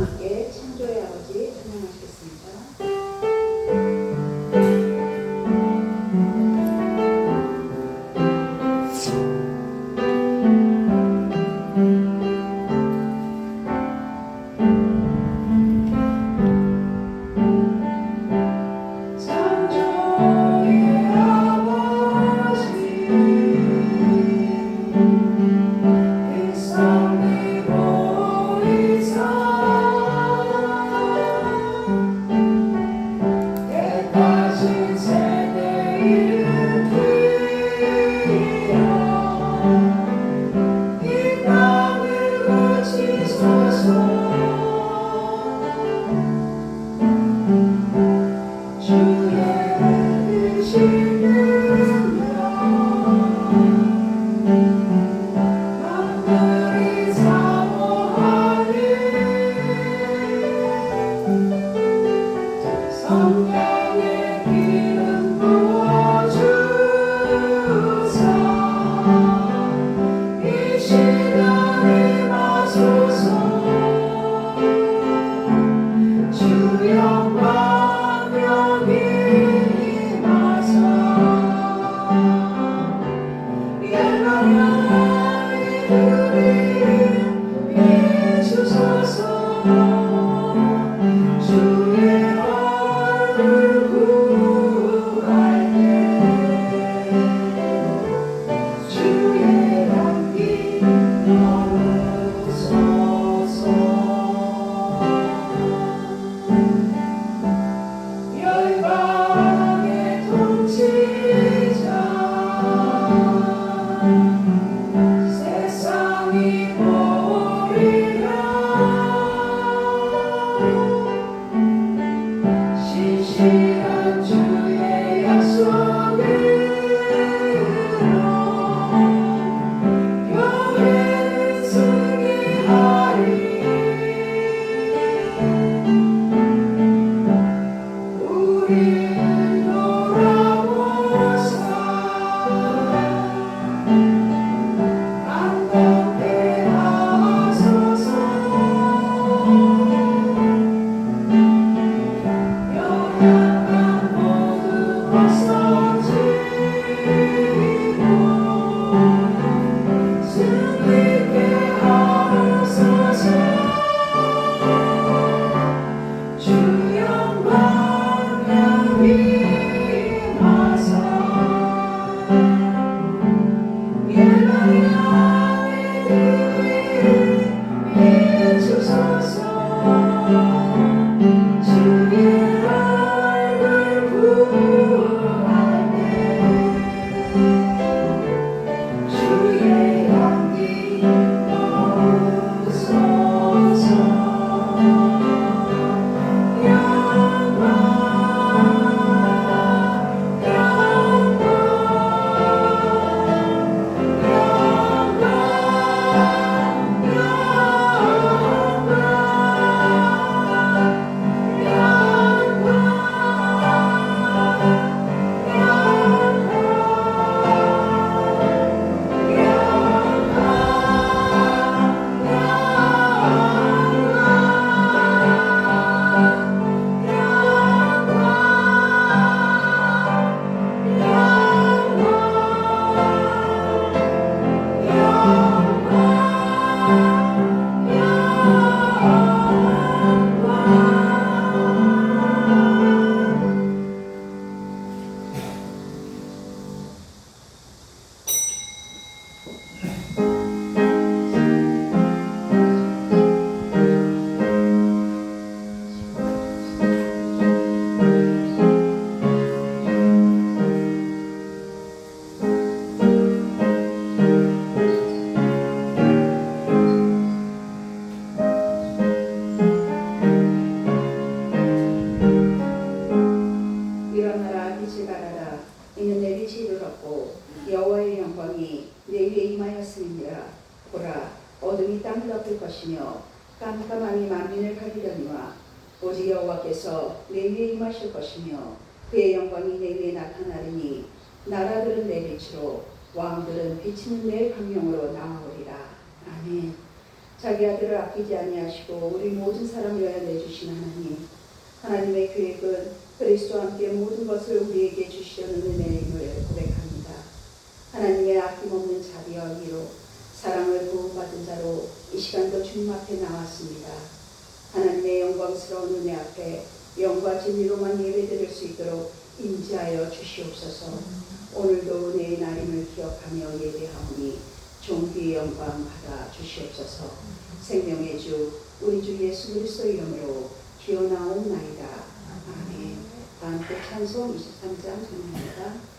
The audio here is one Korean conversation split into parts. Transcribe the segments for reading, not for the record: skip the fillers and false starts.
함께 창조의 아버지 찬양하시겠습니다. 깜깜함이 만민을 가리려니와 오직 여호와께서 내 위에 임하실 것이며 그의 영광이 내 위에 나타나리니 나라들은 내 빛으로 왕들은 비치는 내 광명으로 나아오리라. 아멘. 자기 아들을 아끼지 아니하시고 우리 모든 사람을 위하여 내주신 하나님, 하나님의 계획은 그리스도와 함께 모든 것을 우리에게 주시려는 은혜임을 고백합니다. 하나님의 아낌없는 자비와 위로 사랑을 부음받은 자로 이 시간도 주님 앞에 나왔습니다. 하나님의 영광스러운 은혜 앞에 영과 진리로만 예배드릴 수 있도록 인지하여 주시옵소서. 오늘도 은혜의 날임을 기억하며 예배하오니 존귀의 영광 받아 주시옵소서. 생명의 주 우리 주 예수 그리스도 이름으로 기원하옵나이다. 아멘. 다 함께 찬송 23장 전합니다.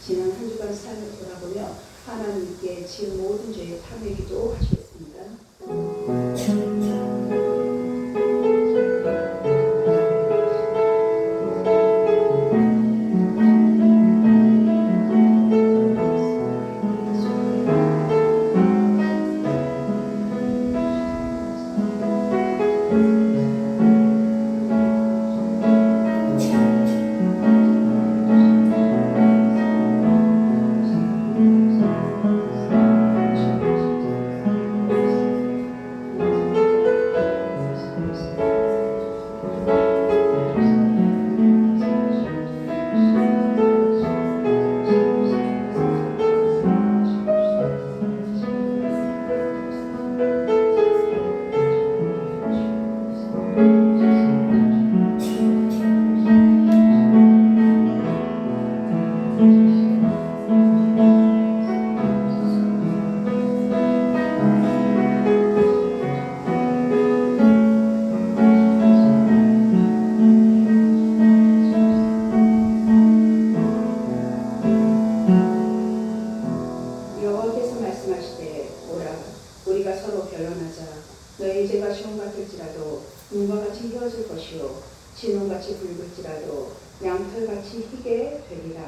지난 한 주간 삶을 돌아보며 하나님께 지은 모든 죄의 탐내기도 하시겠습니다. 여호와께서 말씀하시되 오라 우리가 서로 변론하자. 너희 죄가 시험 같을지라도 눈과 같이 희어질 것이요 진홍같이 붉을지라도 양털같이 희게 되리라.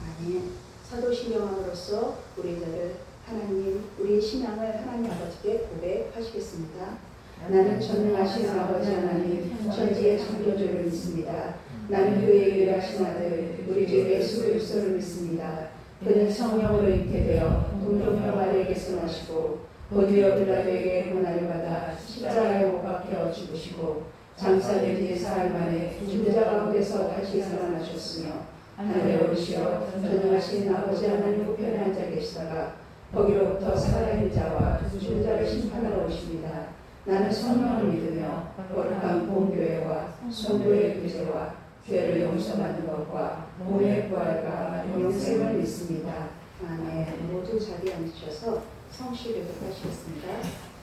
아멘. 사도 신령함으로써 우리 자를 하나님, 우리의 신앙을 하나님 아버지께 고백하시겠습니다. 나는 전능하신 아버지 하나님 천지의 창조주를 믿습니다. 나는 그의 유일하신 아들 우리 주 예수 그리스도를 믿습니다. 그는 성령으로 잉태되어 동정녀 마리아에게서 나시고 본디오 빌라도에게 고난을 받아 십자가에 못 박혀 죽으시고 장사된 뒤 사흘 만에 죽은 자 가운데서 다시 살아나셨으며 하늘에 오르시어 전능하신 아버지 하나님 우편에 앉아 계시다가 거기로부터 살아있는 자와 죽은 자를 심판하러 오십니다. 나는 성령을 믿으며 거룩한 본교회와 성도의 구제와 죄를 용서받는 것과 몸의 부활과 영생을 믿습니다. 아멘. 모두 자리에 앉으셔서 성시 교독하시겠습니다.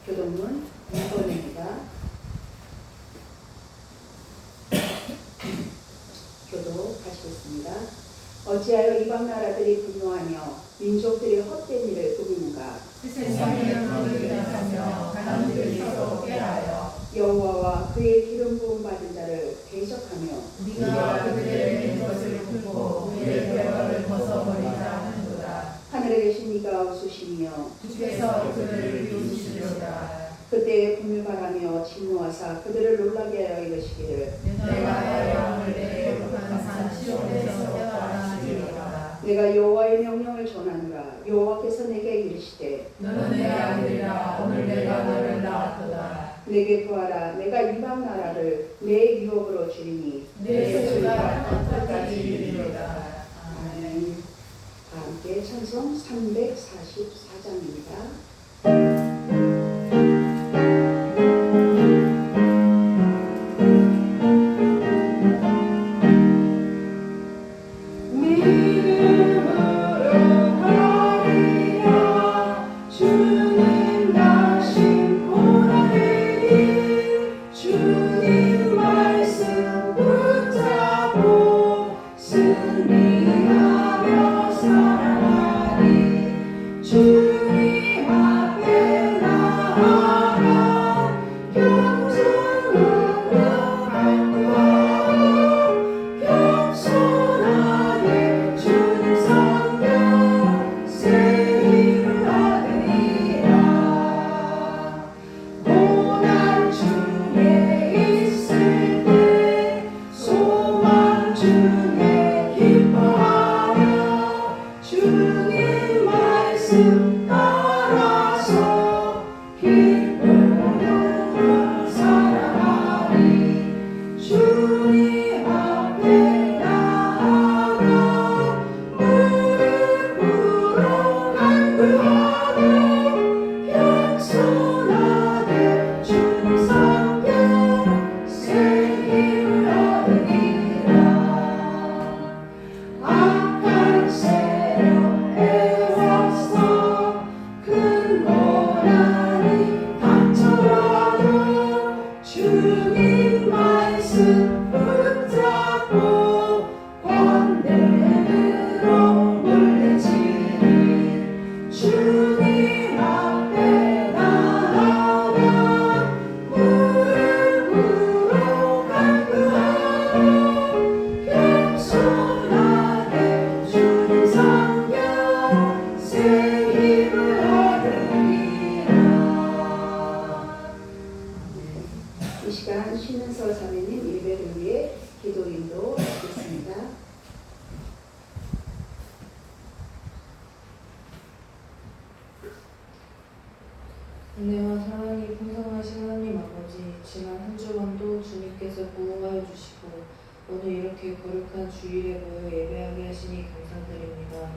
교독문 2번입니다. 교독하시겠습니다. 어찌하여 이방 나라들이 분노하며 민족들이 헛된 일을 꾸미는가? 세상에 하며 바람들이 서로 꾀하여 여호와와 그의 기름 부음 받은 자를 대적하며 우리가 그들의 맹 것을 굽고 그의 결과를 벗어버리자 하는도다. 하늘에 계신 이가 웃으시며 주께서 그들을 비우시리로다. 그때 분별바라며 진노하사 그들을 놀라게 하여 이르시기를 내가 내 영을 내 거룩한 산 시온에서 깨달아 주리라. 내가 여호와의 명령을 전하노라. 여호와께서 내게 이르시되 너는 내 아들이라. 오늘 내가 너를 낳았도다. 내게 구하라. 내가 이방 나라를 내 유업으로 주리니 내 수가 끝까지 이르리로다. 아멘. 다 함께 찬송 344장입니다. 이 시간 쉬면서 자매님 예배를 위해 기도 인도하겠습니다. 은혜와 사랑이 풍성하신 하나님 아버지, 지난 한 주간도 주님께서 보호하여 주시고 오늘 이렇게 거룩한 주일에 모여 예배하게 하시니 감사드립니다.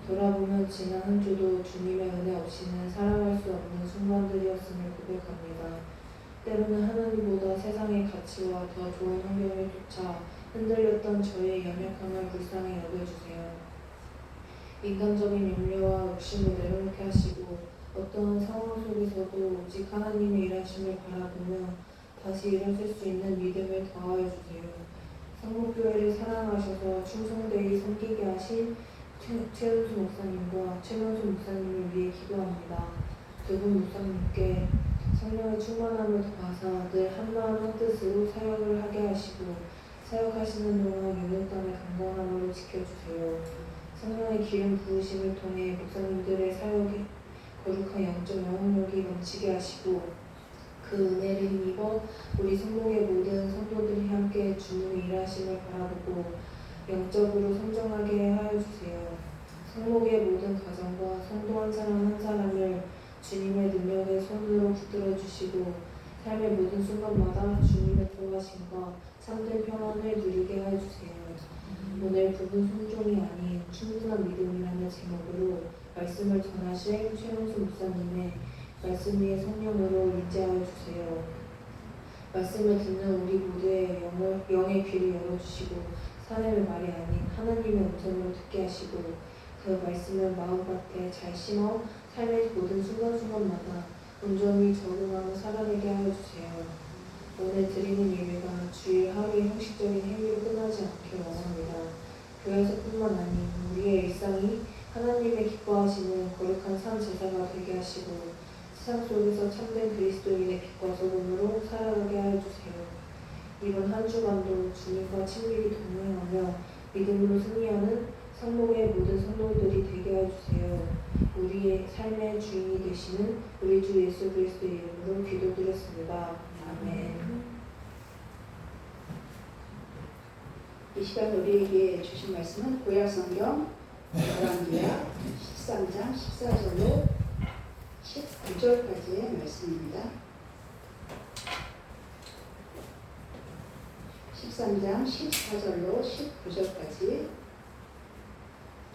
돌아보면 지난 한 주도 주님의 은혜 없이는 살아갈 수 없는 순간들이었음을 고백합니다. 때로는 하나님보다 세상의 가치와 더 좋은 환경에 쫓아 흔들렸던 저의 연약함을 불쌍히 여겨주세요. 인간적인 염려와 욕심을 내려놓게 하시고 어떠한 상황 속에서도 오직 하나님의 일하심을 바라보며 다시 일어설 수 있는 믿음을 더하여 주세요. 성목교회를 사랑하셔서 충성되이 섬기게 하신 최은수 목사님과 최명수 목사님을 위해 기도합니다. 두 분 목사님께 성령의 충만함을 더하사 늘 한마음 한뜻으로 사역을 하게 하시고 사역하시는 동안 영혼 땅의 강건함으로 지켜주세요. 성령의 기름 부으심을 통해 목사님들의 사역에 거룩한 영적 영향력이 넘치게 하시고 그 은혜를 힘입어 우리 성목의 모든 성도들이 함께 주님의 일하심을 바라보고 영적으로 성장하게 하여 주세요. 성목의 모든 가정과 성도 한 사람 한 사람을 주님의 능력의 손으로 붙들어 주시고 삶의 모든 순간마다 주님의 도와심과 참된 평안을 누리게 하여 주세요. 오늘 부분 순종이 아닌 충분한 믿음이라는 제목으로 말씀을 전하실 최영수 목사님의 말씀 위에 성령으로 인재하여 주세요. 말씀을 듣는 우리 모두의 영의 귀를 열어주시고 사람의 말이 아닌 하나님의 음성을 듣게 하시고 그 말씀을 마음밭에 잘 심어 삶의 모든 순간순간마다 온전히 적응하며 살아내게 하여 주세요. 오늘 드리는 예배가 주일 하루의 형식적인 행위로 끝나지 않기를 원합니다. 교회에서뿐만 아닌 우리의 일상이 하나님의 기뻐하시는 거룩한 산 제사가 되게 하시고 세상 속에서 참된 그리스도인의 빛과 소금으로 살아가게 하여 주세요. 이번 한 주간도 주님과 친밀히 동행하며 믿음으로 승리하는 성목의 모든 성도들이 되게 해주세요. 우리의 삶의 주인이 되시는 우리 주 예수 그리스도의 이름으로 기도드렸습니다. 아멘. 이 시간 우리에게 주신 말씀은 구약성경 열왕기하 13장 14절로 19절까지의 말씀입니다. 13장 14절로 19절까지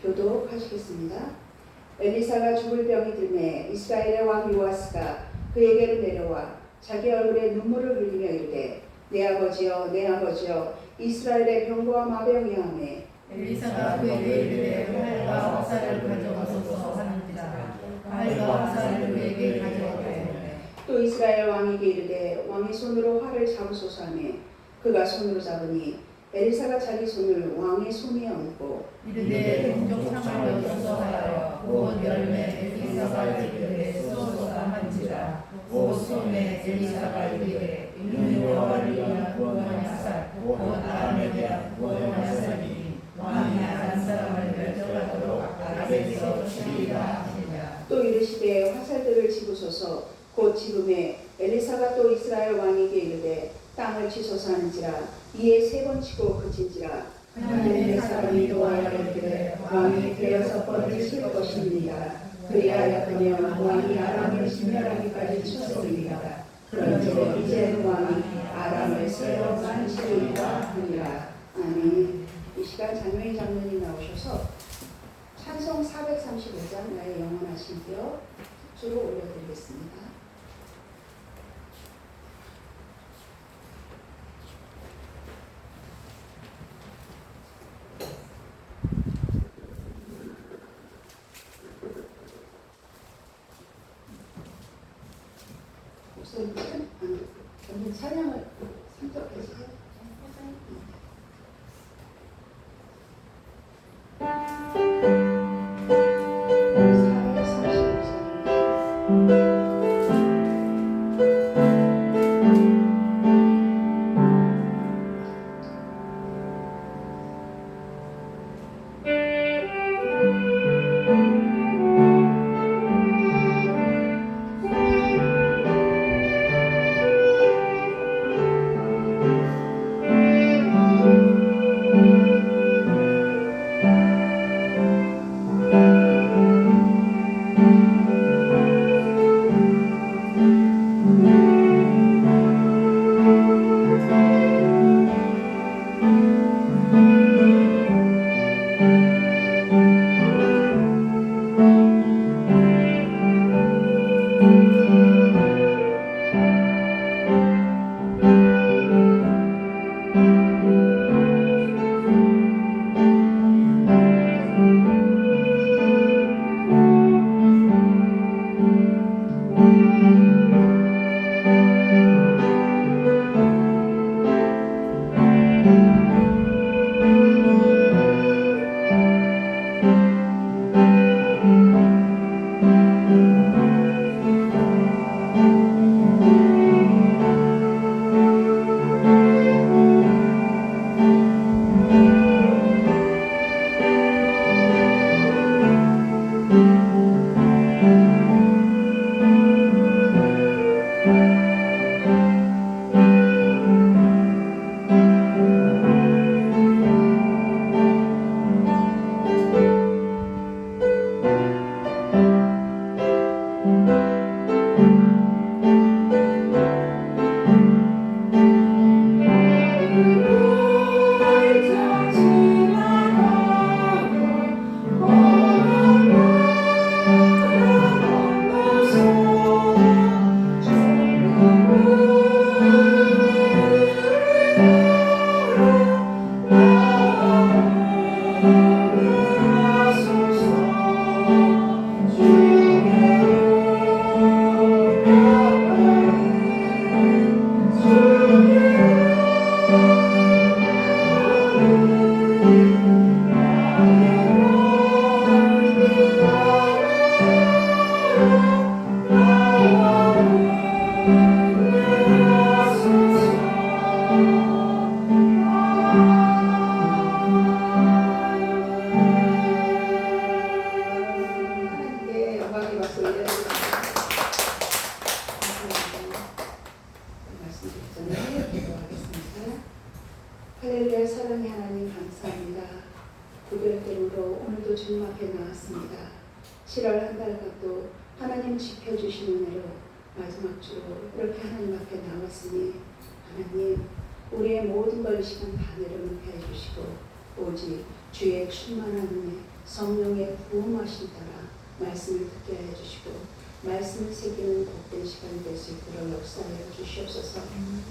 교독하시겠습니다. 엘리사가 죽을 병이 들매 이스라엘의 왕 요아스가 그에게로 내려와 자기 얼굴에 눈물을 흘리며 이르되 내 아버지여 내 아버지여 이스라엘의 병과 마병이 하매 엘리사가 그에게 이르되 활과 화살을 가져가소서 하는지라. 활과 화살을 그에게 가져오되 또 이스라엘 왕에게 이르되 왕의 손으로 활을 잡으소서 하매 그가 손으로 잡으니 엘리사가 자기 손을 왕의 손에 얹고 이르되 동족 상을 얻어서 하여 곧 열매 엘리사가 이르되 쏘소서 한지라. 곧 손에 엘리사가 이르되 이는 여호와를 위한 구원의 화살 곧 아람에 대한 구원의 화살이니 왕이 아람 사람을 멸절하도록 아람에서 치리라 하시니라. 또 이르시되 화살들을 집으소서 곧 집음에 엘리사가 또 이스라엘 왕에게 이르되 땅을 치소서 하는지라. 이에 세 번 치고 그친지라. 하나님의 사람이 노하여 이르되 왕이 대여섯 번을 칠 것입니다. 그리하여 그는 왕이 아람을 진멸하기까지 쳤습니다. 그런즉 이제는 왕이 아람을 세 번만 치리라 하니라. 아멘. 이 시간 장로인 장로님 나오셔서 찬송 435장 나의 영원하신 기억 주로 올려드리겠습니다. 저는 찬양을 선택해주세요. 감사합니다. 구별됨으로 오늘도 주님 앞에 나왔습니다. 7월 한 달간도 하나님 지켜주신 은혜로 마지막 주로 이렇게 하나님 앞에 나왔으니 하나님 우리의 모든 걸 이 시간 다 내려놓게 해주시고 오직 주의 충만한 은혜 성령의 부음하신 따라 말씀을 듣게 해주시고 말씀을 새기는 복된 시간이 될 수 있도록 역사하여 주시옵소서.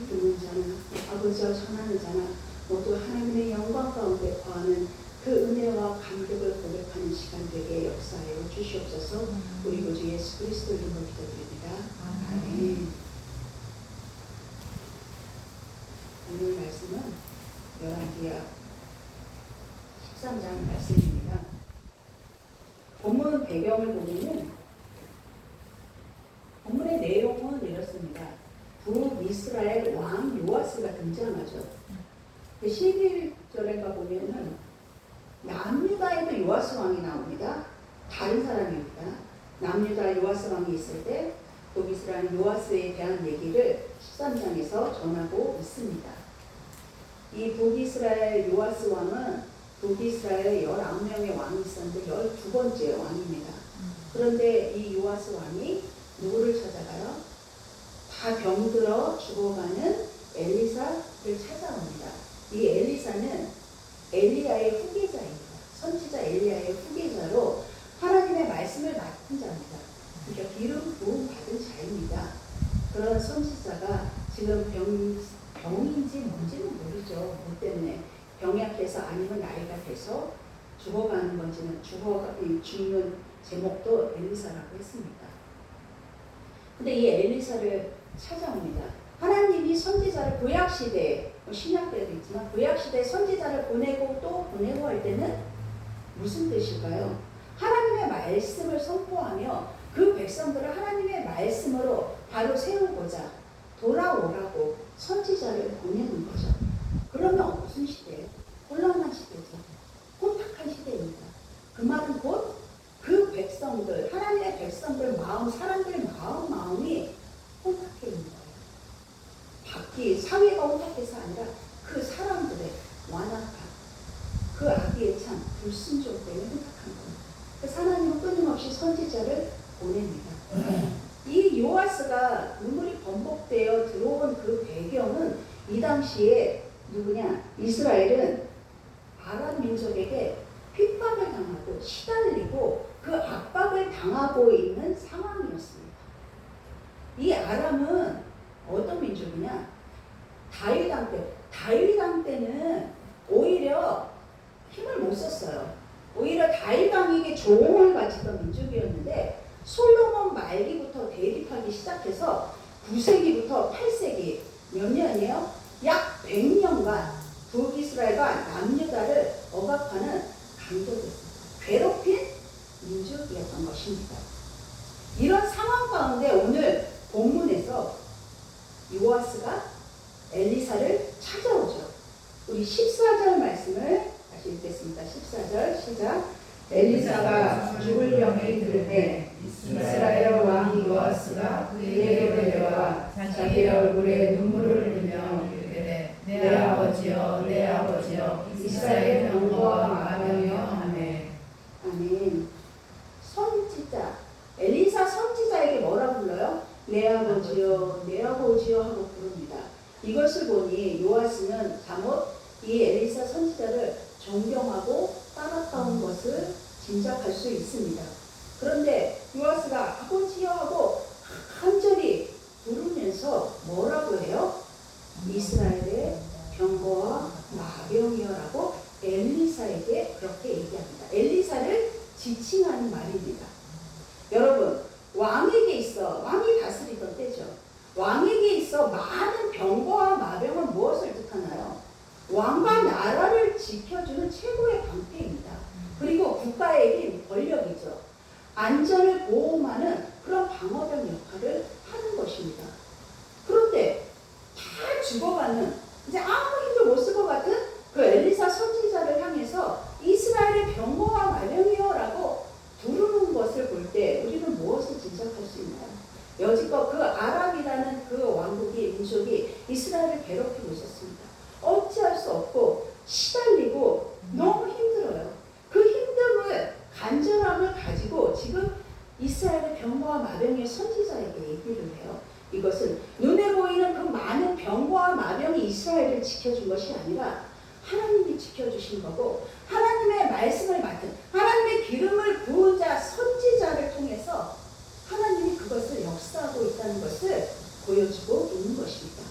듣는 자는 아버지와 전하는 자나 모두 하나님의 영광 가운데 거하는 그 은혜와 감격을 고백하는 시간 되게 역사하여 주시옵소서. 우리 구주 예수 그리스도 이름으로 기도드립니다. 아멘. 오늘 말씀은 열왕기하 13장 말씀입니다. 본문 배경을 보면은 본문의 내용은 이렇습니다. 북이스라엘 왕 요아스가 등장하죠. 11절에 보면은 남유다에도 요아스 왕이 나옵니다. 다른 사람입니다. 남유다 요아스 왕이 있을 때 북이스라엘 요아스에 대한 얘기를 13장에서 전하고 있습니다. 이 북이스라엘 요아스 왕은 북이스라엘에 19명의 왕이 있었는데 12번째 왕입니다. 그런데 이 요아스 왕이 누구를 찾아가요? 다 병들어 죽어가는 엘리사를 찾아옵니다. 이 엘리사는 엘리야의 후계자입니다. 선지자 엘리야의 후계자로 하나님의 말씀을 맡은 자입니다. 그러니까 기름 부음 받은 자입니다. 그런 선지자가 지금 병인지 뭔지는 모르죠. 뭐 때문에 병약해서 아니면 나이가 돼서 죽어가는 건지는 죽는 제목도 엘리사라고 했습니다. 근데 이 엘리사를 찾아옵니다. 하나님이 선지자를 구약시대에 신약때도 있지만 구약시대에 선지자를 보내고 또 보내고 할 때는 무슨 뜻일까요? 하나님의 말씀을 선포하며 그 백성들을 하나님의 말씀으로 바로 세우고자 돌아오라고 선지자를 보내는 거죠. 그러면 무슨 시대예요? 곤란한 시대죠. 혼탁한 시대입니다. 그 말은 곧 그 백성들, 하나님의 백성들 마음, 사람들 마음이 혼탁해 있는 거예요. 밖이 사회가 혼탁해서 아니라 그 사람들의 완악함, 그 악의에 참 불순종 때문에 혼탁한 겁니다. 그래서 하나님은 끊임없이 선지자를 보냅니다. 이 요아스가 눈물이 번복되어 들어온 그 배경은 이 당시에 누구냐? 이스라엘은 아람 민족에게 핍박을 당하고 시달리고 그 압박을 당하고 있는 상황이었습니다. 이 아람은 어떤 민족이냐? 다윗 왕 때는 오히려 힘을 못 썼어요. 오히려 다윗 왕에게 조공을 바치던 민족이었는데 솔로몬 말기부터 대립하기 시작해서 9세기부터 8세기 몇 년이에요? 약 100년간 북이스라엘과 남유다를 억압하는 강도였습니다. 괴롭힌 민족이었던 것입니다. 이런 상황 가운데 오늘 본문에서 요아스가 엘리사를 찾아오죠. 우리 14절 말씀을 다시 읽겠습니다. 14절 시작. 엘리사가 죽을 병이 들 때 이스라엘 왕 요아스가 그에게로 내려와 자기의 얼굴에 눈물을 흘리며 이르되 내 아버지여 내 아버지여 이스라엘 병거와 마병이여 하매. 아멘. 선지자 엘리사 선지자에게 뭐라 불러요? 내 아버지여 내 아버지여 하고 부릅니다. 이것을 보니 요아스는 잘못 이 엘리사 선지자를 존경하고 따랐다는 것을 짐작할 수 있습니다. 그런데 요아스가 아버지여 하고 간절히 부르면서 뭐라고 해요? 이스라엘의 병거와 마병이여라고 엘리사에게 그렇게 얘기합니다. 엘리사를 지칭하는 말입니다. 여러분, 왕이 다스리던 때죠. 왕에게 있어 많은 병거와 마병은 무엇을 뜻하나요? 왕과 나라를 지켜주는 최고의 방패입니다. 그리고 국가의 힘, 권력이죠. 안전을 보호하는 그런 방어병 역할을 하는 것입니다. 그런데 다 죽어가는 이제 아무 힘도 못 쓸 것 같은 그 엘리사 선지자를 향해서 이스라엘의 병거와 마병이여라고 부르는 것을 볼 때 우리는 무엇을 짐작할 수 있나요? 여지껏 그 아람이라는 그 왕국이 민족이 이스라엘을 괴롭히고 있었습니다. 어찌할 수 없고 시달리고 마병의 선지자에게 얘기를 해요. 이것은 눈에 보이는 그 많은 병과 마병이 이스라엘을 지켜준 것이 아니라 하나님이 지켜주신 거고, 하나님의 말씀을 맡은, 하나님의 기름을 부은 자 선지자를 통해서 하나님이 그것을 역사하고 있다는 것을 보여주고 있는 것입니다.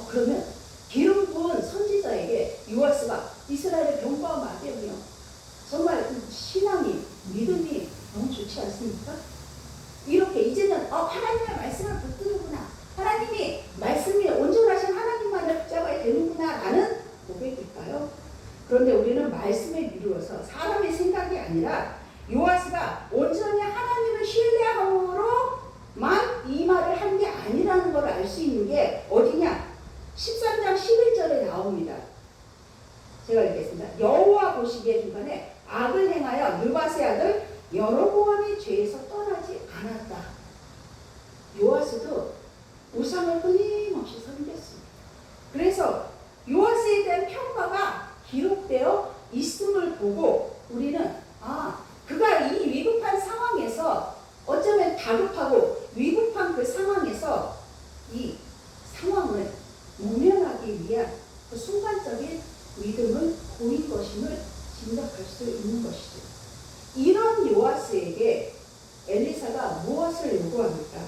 그러면 기름 부은 선지자에게 요아스가 이스라엘의 병과 마병이요, 정말 신앙이, 믿음이 너무 좋지 않습니까? 이렇게 이제는 하나님의 말씀을 붙드는구나, 하나님이 말씀이 온전하신 하나님만을 붙잡아야 되는구나 라는 고백일까요? 그런데 우리는 말씀에 미루어서 사람의 생각이 아니라 요아스가 온전히 하나님을 신뢰함으로만 이 말을 한 게 아니라는 걸 알 수 있는 게 어디냐? 13장 11절에 나옵니다. 제가 읽겠습니다. 여호와 보시기에 중간에 악을 행하여 느밧의 아들 여로보암의 죄에서 떠나지 않았다. 요아스도 우상을 끊임없이 섬겼습니다. 그래서 요아스에 대한 평가가 기록되어 있음을 보고 우리는 그가 이 위급한 상황에서, 어쩌면 다급하고 위급한 그 상황에서 이 상황을 모면하기 위한 그 순간적인 믿음을 보인 것임을 짐작할 수 있는 것이죠. 이런 요아스에게 엘리사가 무엇을 요구합니까?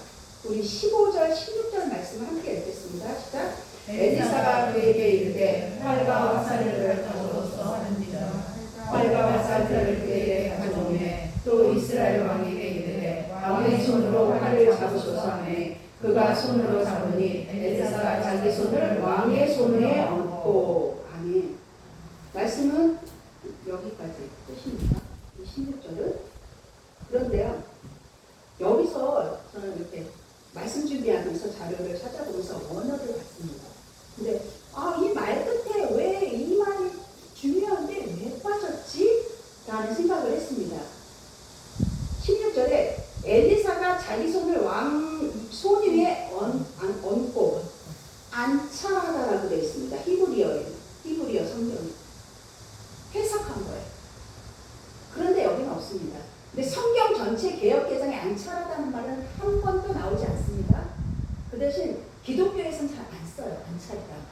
우리 15절, 16절 말씀을 함께 읽겠습니다. 시작. 엘리사가 그에게 이르되 활과 화살을 가져오소서 하는지라. 활과 화살을 그에게 가져오매 또 이스라엘 왕에게 이르되 왕의 손으로 활을 잡으소서 하매 그가 손으로 잡으니 엘리사가 자기 손을 왕의 손에 얹고. 아멘. 말씀은 여기까지 끝입니다. 이 16절은. 그런데요, 여기서 저는 이렇게 말씀 준비하면서 자료를 찾아보면서 원어를 봤습니다. 근데 이 말 끝에 왜 이 말이 중요한데 왜 빠졌지? 라는 생각을 했습니다. 16절에 엘리사가 자기 손을 왕 손 위에 얹고 안차하다라고 되어 있습니다. 히브리어 성경이 해석한 거예요. 그런데 여기는 없습니다. 근데 성경 전체 개역개정에 안차하다는 말은 한 번도 나오지 않습니다. 그 대신 기독교에서는 잘 안 써요. 안차리라는 말.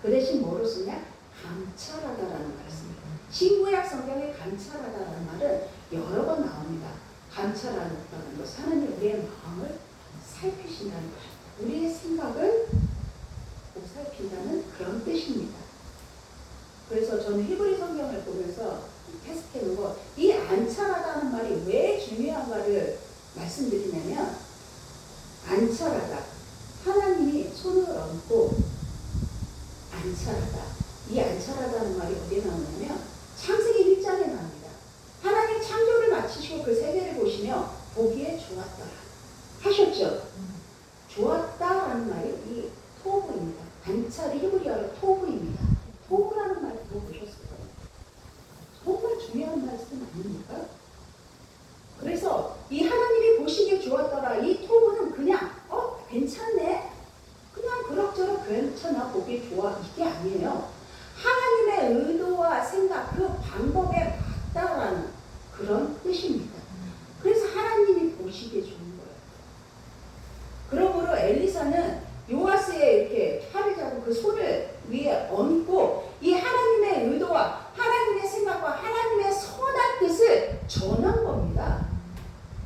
그 대신 뭐로 쓰냐? 감찰하다라는 말을 씁니다. 신구약 성경에 감찰하다라는 말은 여러 번 나옵니다. 감찰하다는 것은 하나님 우리의 마음을 살피신다는 것, 우리의 생각을 보살핀다는 그런 뜻입니다. 그래서 저는 히브리 성경을 보면서 해석해 놓고 이 안찰하다는 말이 왜 중요한가를 말씀드리냐면, 안찰하다, 하나님이 손을 얹고 안찰하다, 이 안찰하다는 말이 어디에 나오냐면 창세기 1장에 나옵니다. 하나님 창조를 마치시고 그 세계를 보시며 보기에 좋았다 하셨죠. 좋았다라는 말이 이 토브입니다. 안찰이 히브리어로 토브입니다. 토브라는 말 들어보셨어요? 정말 중요한 말씀 아닙니까? 그래서 이 하나님이 보시기에 좋았더라, 이 토브는 그냥 괜찮네, 그냥 그럭저럭 괜찮아, 보기 좋아, 이게 아니에요. 하나님의 의도와 생각, 그 방법에 맞다라는 그런 뜻입니다. 그래서 하나님이 보시기에 좋은 거예요. 그러므로 엘리사는 요아스의 이렇게 팔을 잡고 그 손을 위에 얹고 이 하나님의 의도와 하나님의 생각과 하나님의 선한 뜻을 전한 겁니다.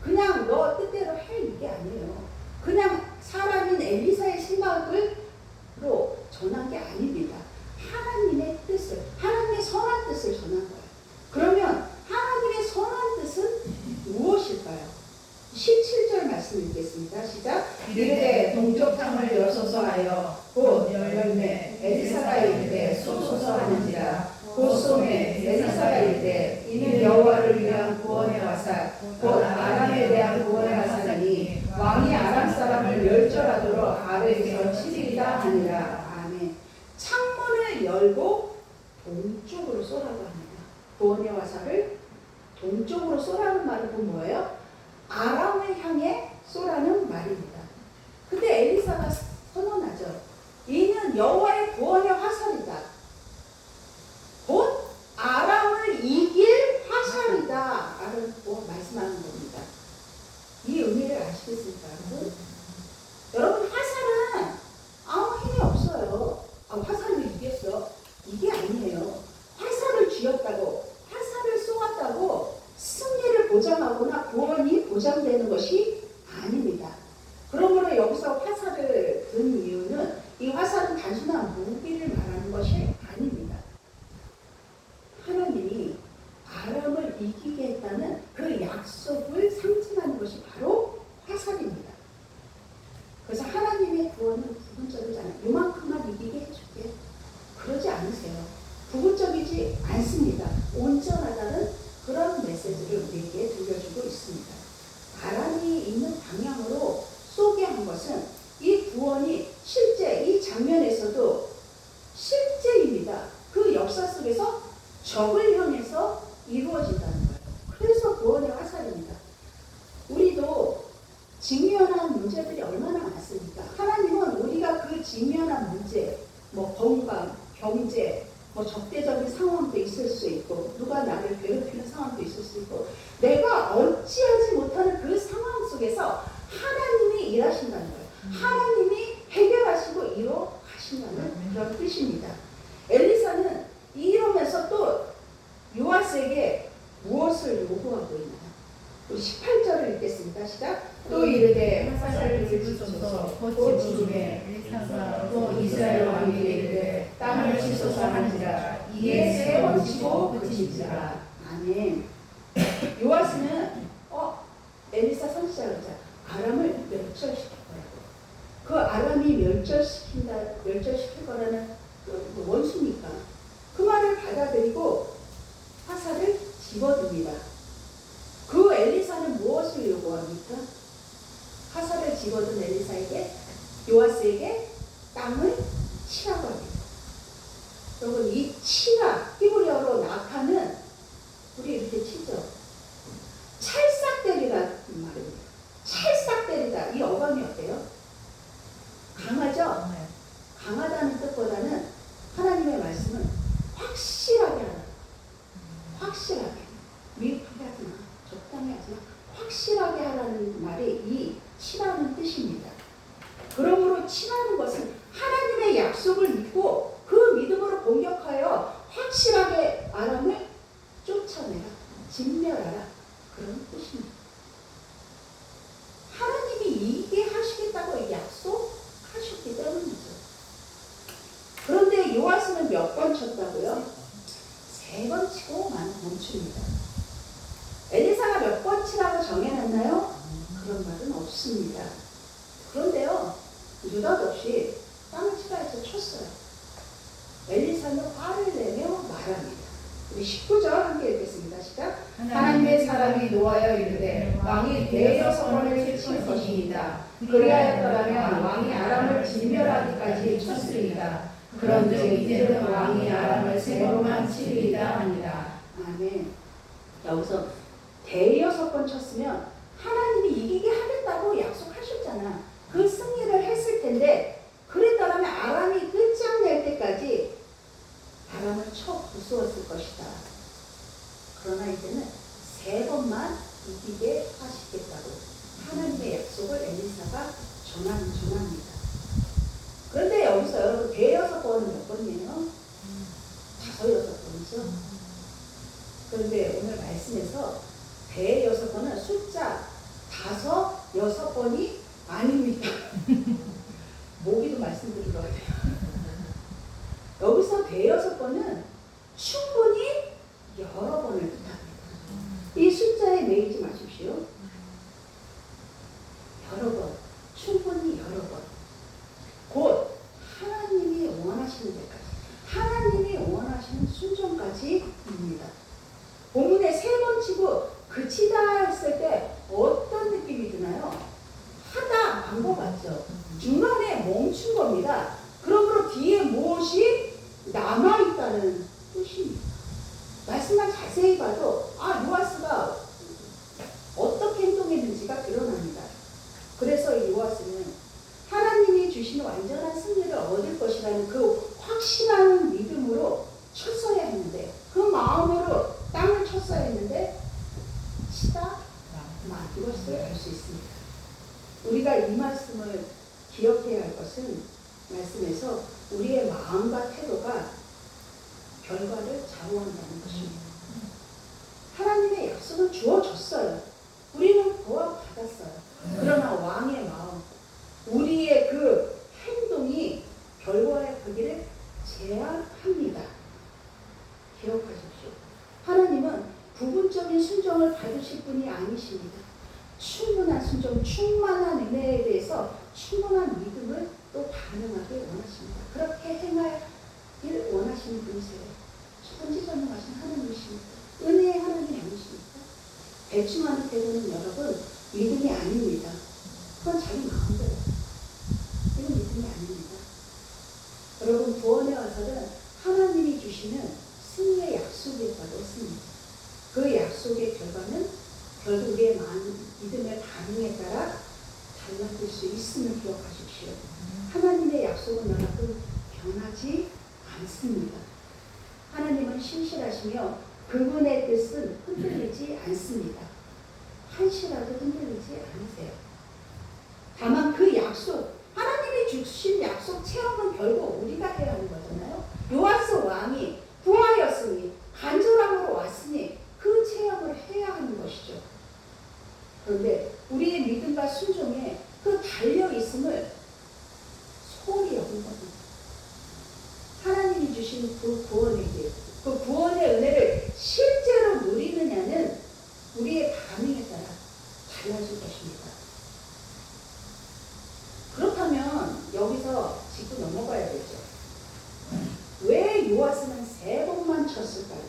그냥 너 뜻대로 해, 이게 아니에요. 그냥 사람인 엘리사의 생각으로 전한 게 아닙니다. 하나님의 뜻을, 하나님의 선한 뜻을 전한 거예요. 그러면 하나님의 선한 뜻은 무엇일까요? 17절 말씀 읽겠습니다. 시작. 이르되 동쪽 창을 여소서 하여 곧 열매 엘리사가 이르되 쏘소서 하는지라. 곧 쏘매 엘리사가 이르되 이는 여호와를 위한 구원의 화살 곧 아람에 대한 구원의 화살이니 왕이 아람 사람을 멸절하도록 아래에서 7일이다 하니라. 아멘. 창문을 열고 동쪽으로 쏘라고 합니다. 구원의 화살을 동쪽으로 쏘라는 말은 그 뭐예요? 아람을 향해 쏘라는 말입니다. 근데 엘리사가 선언하죠. 이는 여호와의 구원의 화살이다. 곧 아람을 이길 화살이다. 라고 말씀하는 겁니다. 이 의미를 아시겠습니까? 이기게 했다는 그 약속을 상징하는 것이 바로 화살입니다. 그래서 하나님의 구원은 부분적이지 않아요. 요만큼만 이기게 해줄게. 그러지 않으세요. 부분적이지 않습니다. 온전하다는 그런 메시지를 우리에게 들려주고 있습니다. 바람이 있는 방향으로 쏘게 한 것은 이 구원이 실제 이 장면에서도 실제입니다. 그 역사 속에서 적을 향해서 이루어진다는 거예요. 그래서 구원의 화살입니다. 우리도 직면한 문제들이 얼마나 많습니까? 하나님은 우리가 그 직면한 문제, 건강, 경제, 적대적인 상황도 있을 수 있고, 누가 나를 괴롭히는 상황도 있을 수 있고, 내가 어찌하지 못하는 그 상황 속에서 하나님이 일하신다는 거예요. 하나님이 해결하시고 이루어가신다는 그런 뜻입니다. 엘리사는 이러면서 또 요아스에게 무엇을 요구하고 있나요? 우리 18절을 읽겠습니다. 시작. 또 이르되 화살을 집으소서 곧 집음에 엘리사가 또 이스라엘 왕에게 이르되 땅을 치소서 하는지라 이에 세 번 치고 그치니라. 아멘. 요아스는 엘리사 선지자가 아람을 멸절시킬 거라고. 그 아람이 멸절시킬 거라는 원수니까 그 말을 받아들이고 화살을 집어듭니다. 그 엘리사는 무엇을 요구합니까? 화살을 집어든 엘리사에게, 요아스에게 땅을 치라고 합니다. 여러분, 이 치라, 히브리어로 낙하는 우리 이렇게 치죠. 찰싹 때리라는 말입니다. 찰싹 때리다. 이 어감이 어때요? 강하죠? 강하다는 뜻보다는 하나님의 말씀은 확실하게 하라. 확실하게. 미흡하게 하지 마. 적당히 하지 마. 확실하게 하라는 말이 이 치라는 뜻입니다. 그러므로 치라는 것은 하나님의 약속을 믿고 그 믿음으로 공격하여 확실하게 아람을 쫓아내라. 진멸하라. 그런 뜻입니다. 하나님이 이기게 하시겠다고 약속하셨기 때문이죠. 그런데 요아스는 몇 번 쳤다고요? 3번 치고 멈춥니다. 엘리사가 몇 번 치라고 정해놨나요? 그런 말은 없습니다. 그런데요, 느닷없이 땅을 치라 해서 쳤어요. 엘리사는 화를 내며 말합니다. 우리 19절 함께 읽겠습니다. 시작. 하나님의 사람이 노하여 이르되 왕이 대여섯 번을 칠 것이니이다. 그리하였더라면 왕이 아람을 진멸하기까지 쳤으리이다. 그런즉 이제는 왕이 아람을 3번만 치리이다 하니라. 아멘. 여기서 대여섯 번 쳤으면 하나님이 이기게 하겠다고 약속하셨잖아. 그 승리를 했을 텐데, 그랬더라면 아람이 끝장낼 때까지 아람을 쳐 부수었을 것이다. 그러나 이제는 3번만 이기게 하시겠다고 하나님의 약속을 엘리사가 전합니다. 그런데 여기서 여러분 대여섯 번은 몇 번이에요? 5-6번이죠. 그런데 오늘 말씀에서 대여섯 번은 숫자 5-6번이 아닙니다. 모기도 말씀드린 것 같아요. 여기서 대여섯 번은 충분히 여러 번을 뜻합니다. 이 숫자에 매이지 마십시오. 여러 번, 충분히 여러 번. 곧 하나님이 원하시는 데까지, 하나님이 원하시는 순종까지입니다. 본문에 3번 치고 그치다 했을 때 어떤 느낌이 드나요? 하다 한 것 같죠? 중간에 멈춘 겁니다. 그러므로 뒤에 무엇이 남아있다는 뜻입니다. 말씀만 자세히 봐도 요아스가 어떻게 행동했는지가 드러납니다. 그래서 이 요아스는 하나님이 주시는 완전한 승리를 얻을 것이라는 그 확실한 믿음으로 쳤어야 했는데, 그 마음으로 땅을 쳤어야 했는데 치다 이것을 알 수 있습니다. 우리가 이 말씀을 기억해야 할 것은 말씀에서 우리의 마음과 태도가 결과를 좌우한다는 것입니다. 하나님의 약속은 주어졌어요. 우리는 보호받았어요. 그러나 왕의 마음, 우리의 그 행동이 결과의 크기를 제한합니다. 기억하십시오. 하나님은 부분적인 순종을 받으실 분이 아니십니다. 충분한 순종, 충만한 은혜에 대해서 충분한 믿음을 또 반응하길 원하십니다. 그렇게 행하길 원하시는 분이세요. 천지전능하신 하나님이십니까? 은혜의 하나님 아니십니까? 대충하는 태도는 여러분 믿음이 아닙니다. 그건 자기 마음대로. 이건 믿음이 아닙니다. 여러분 구원에 와서는 하나님이 주시는 승리의 약속이 있다고 했습니다. 그 약속의 결과는 결국 우리의 믿음의 반응에 따라 달라질 수 있음을 기억하십시오. 하나님의 약속은 여러분 변하지 않습니다. 하나님은 신실하시며 그분의 뜻은 흔들리지 않습니다. 한시라도 흔들리지 않으세요. 다만 그 약속, 하나님이 주신 약속 체험은 결국 우리가 해야 하는 거잖아요. 요아스 왕이 구하였으니 간절함으로 왔으니 그 체험을 해야 하는 것이죠. 그런데 우리의 믿음과 순종에 그 달려있음을 소홀히 여긴 겁니다. 하나님이 주신 그 구원의 길, 그 구원의 은혜를 실제로 누리느냐는 우리의 반응에 따라 달라질 것입니다. 그렇다면 여기서 짚고 넘어가야겠죠. 왜 요아스는 3번만 쳤을까요?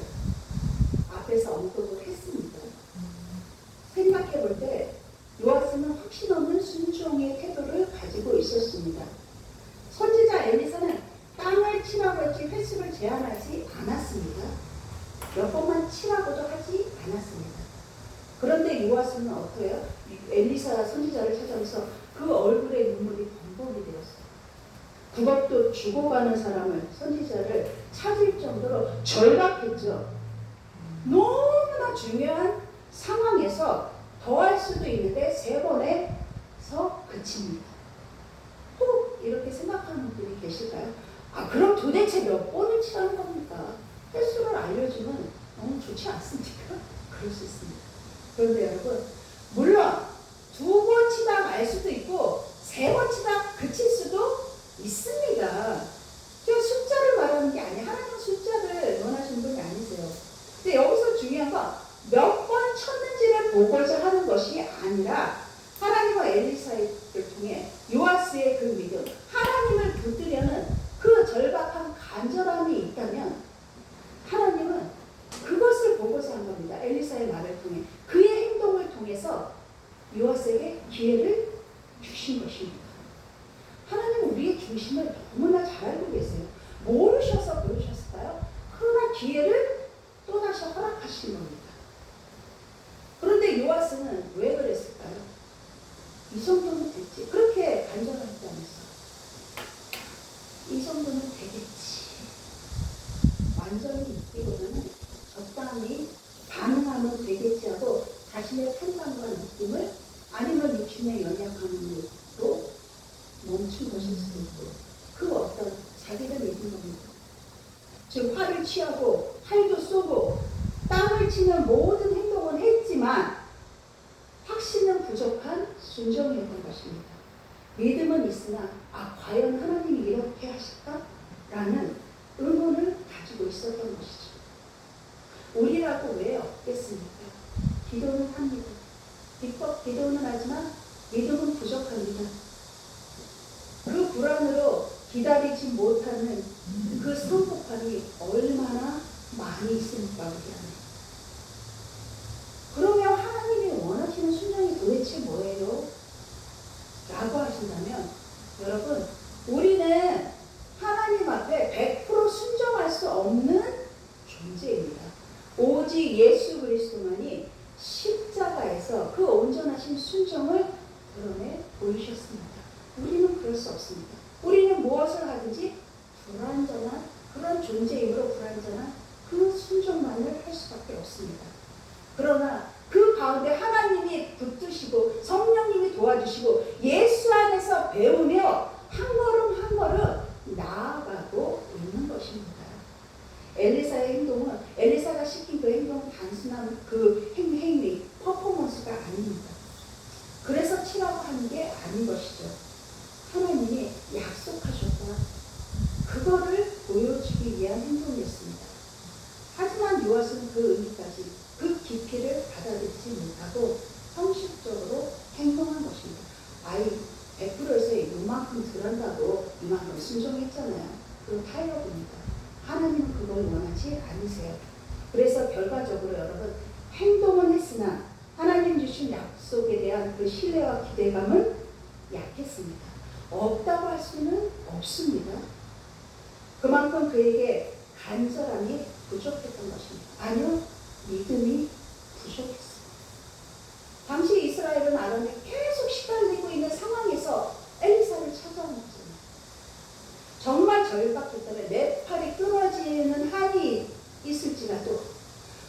앞에서 언급을 했습니다. 생각해 볼 때 요아스는 확신 없는 순종의 태도를 가지고 있었습니다. 선지자 엘리사는 땅을 치라고 했지 횟수를 제한하지 않았습니다. 몇 번만 치라고도 하지 않았습니다. 그런데 요아스는 어때요? 엘리사 선지자를 찾아오면서 그 얼굴에 눈물이 범벅이 되었어요. 그것도 죽어가는 사람을 선지자를 찾을 정도로 절박했죠. 너무나 중요한 상황에서 더할 수도 있는데 3번에서 그칩니다. 혹 이렇게 생각하는 분이 계실까요? 그럼 도대체 몇 번을 치라는 겁니까? 횟수를 알려주면 너무 좋지 않습니까? 그럴 수 있습니다. 그런데 여러분, 물론 2번 치다 말 수도 있고 3번 치다 그칠 수도 있습니다. 제가 숫자를 말하는 게 아니에요. 하나님은 숫자를 원하시는 분이 아니세요. 근데 여기서 중요한 건 몇 번 쳤는지를 보고자 하는 것이 아니라 하나님과 엘리사를 통해 요아스의 그 믿음, 하나님을 붙들려는 그 절박한 간절함이 있다면 하나님은 그것을 보고자 한 겁니다. 엘리사의 말을 통해 그의 행동을 통해서 요아스에게 기회를 주신 것입니다. 하나님은 우리의 중심을 너무나 잘 알고 계세요. 모르셔서 그러셨을까요? 그러나 기회를 또다시 허락하신 겁니다. 그런데 요아스는 왜 그랬을까요? 이 정도는 됐지. 그렇게 간절했다면서. 이 정도는 되겠지. 완전히 믿기보다는 적당히 반응하면 되겠지 하고 자신의 판단과 느낌을 아니면 육신의 연약함으로 멈춘 것일 수도 있고 그 어떤 자기를 믿는 겁니다. 즉 활을 취하고 활도 쏘고 땅을 치는 모든 행동은 했지만 확신은 부족한 순종이었던 것입니다. 믿음은 있으나 과연 하나님이 이렇게 하실까? 라는 의문을 가지고 있었던 것이죠. 우리라고 왜 없겠습니까? 기도는 합니다. 기도는 하지만 믿음은 부족합니다. 그 불안으로 기다리지 못하는 그 성폭발이 얼마나 많이 있습니까? 우리 안에. 그러면 하나님이 원하시는 순종이 도대체 뭐예요? 라고 하신다면 여러분 우리는 하나님 앞에 100% 순종할 수 없는 존재입니다. 오직 예수 그리스도만이 십자가에서 그 온전하신 순종을 드러내 보이셨습니다. 우리는 그럴 수 없습니다. 우리는 무엇을 하든지 불완전한 그런 존재이므로 불완전한 그 순종만을 할 수밖에 없습니다. 그러나 그 가운데 하나님이 붙드시고 성령님이 도와주시고 예수 안에서 배우며 한 걸음 한 걸음 나아가고 있는 것입니다. 엘리사의 행동은 엘리사가 시킨 그 행동은 단순한 그 행위, 퍼포먼스가 아닙니다. 그래서 치라고 하는 게 아닌 것이죠. 하나님이 약속하셨다. 그거를 보여주기 위한 행동이었습니다. 하지만 요아스는 그 의미까지, 그 하고 형식적으로 행동한 것입니다. 아이 100%에서 이만큼 들한다고 이만큼 순종했잖아요. 그거 타협입니다. 하나님은 그걸 원하지 않으세요. 그래서 결과적으로 여러분 행동은 했으나 하나님 주신 약속에 대한 그 신뢰와 기대감은 약했습니다. 없다고 할 수는 없습니다. 그만큼 그에게 간절함이 부족했던 것입니다. 아니요, 믿음이 부족했습니다. 당시 이스라엘은 아람에 계속 시달리고 있는 상황에서 엘리사를 찾아왔잖아요. 정말 절박했다면 내 팔이 끊어지는 한이 있을지라도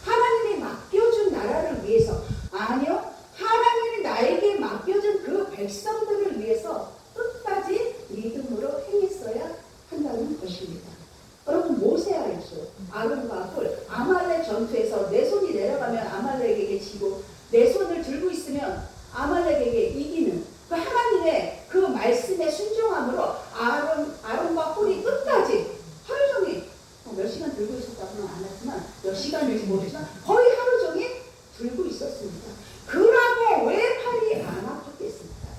하나님이 맡겨준 나라를 위해서, 아니요, 하나님이 나에게 맡겨준 그 백성들을 위해서 끝까지 믿음으로 행했어야 한다는 것입니다. 여러분 모세 알죠? 아론과 홀, 아말렉 전투에서 내 손이 내려가면 아말렉에게 지고 내 손을 들고 있으면 아말렉에게 이기는 그 하나님의 그 말씀에 순종함으로 아론과 홀이 끝까지 하루 종일 몇 시간 들고 있었다고는 안 하지만 몇 시간인지 모르지만 거의 하루 종일 들고 있었습니다. 그러고 왜 팔이 안 아팠겠습니까?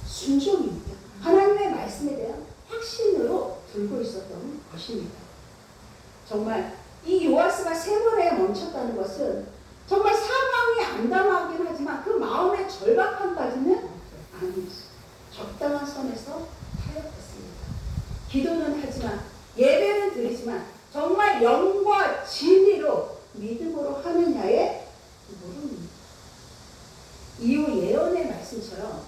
순종입니다. 하나님의 말씀에 대한 확신으로 들고 있었던 것입니다. 정말 이 요아스가 3번에 멈췄다는 것은 정말 상황이 안담하긴 하지만 그 마음의 절박함까지는 아니었어요. 적당한 선에서 타협했습니다. 기도는 하지만 예배는 드리지만 정말 영과 진리로 믿음으로 하느냐의 물음입니다. 이후 예언의 말씀처럼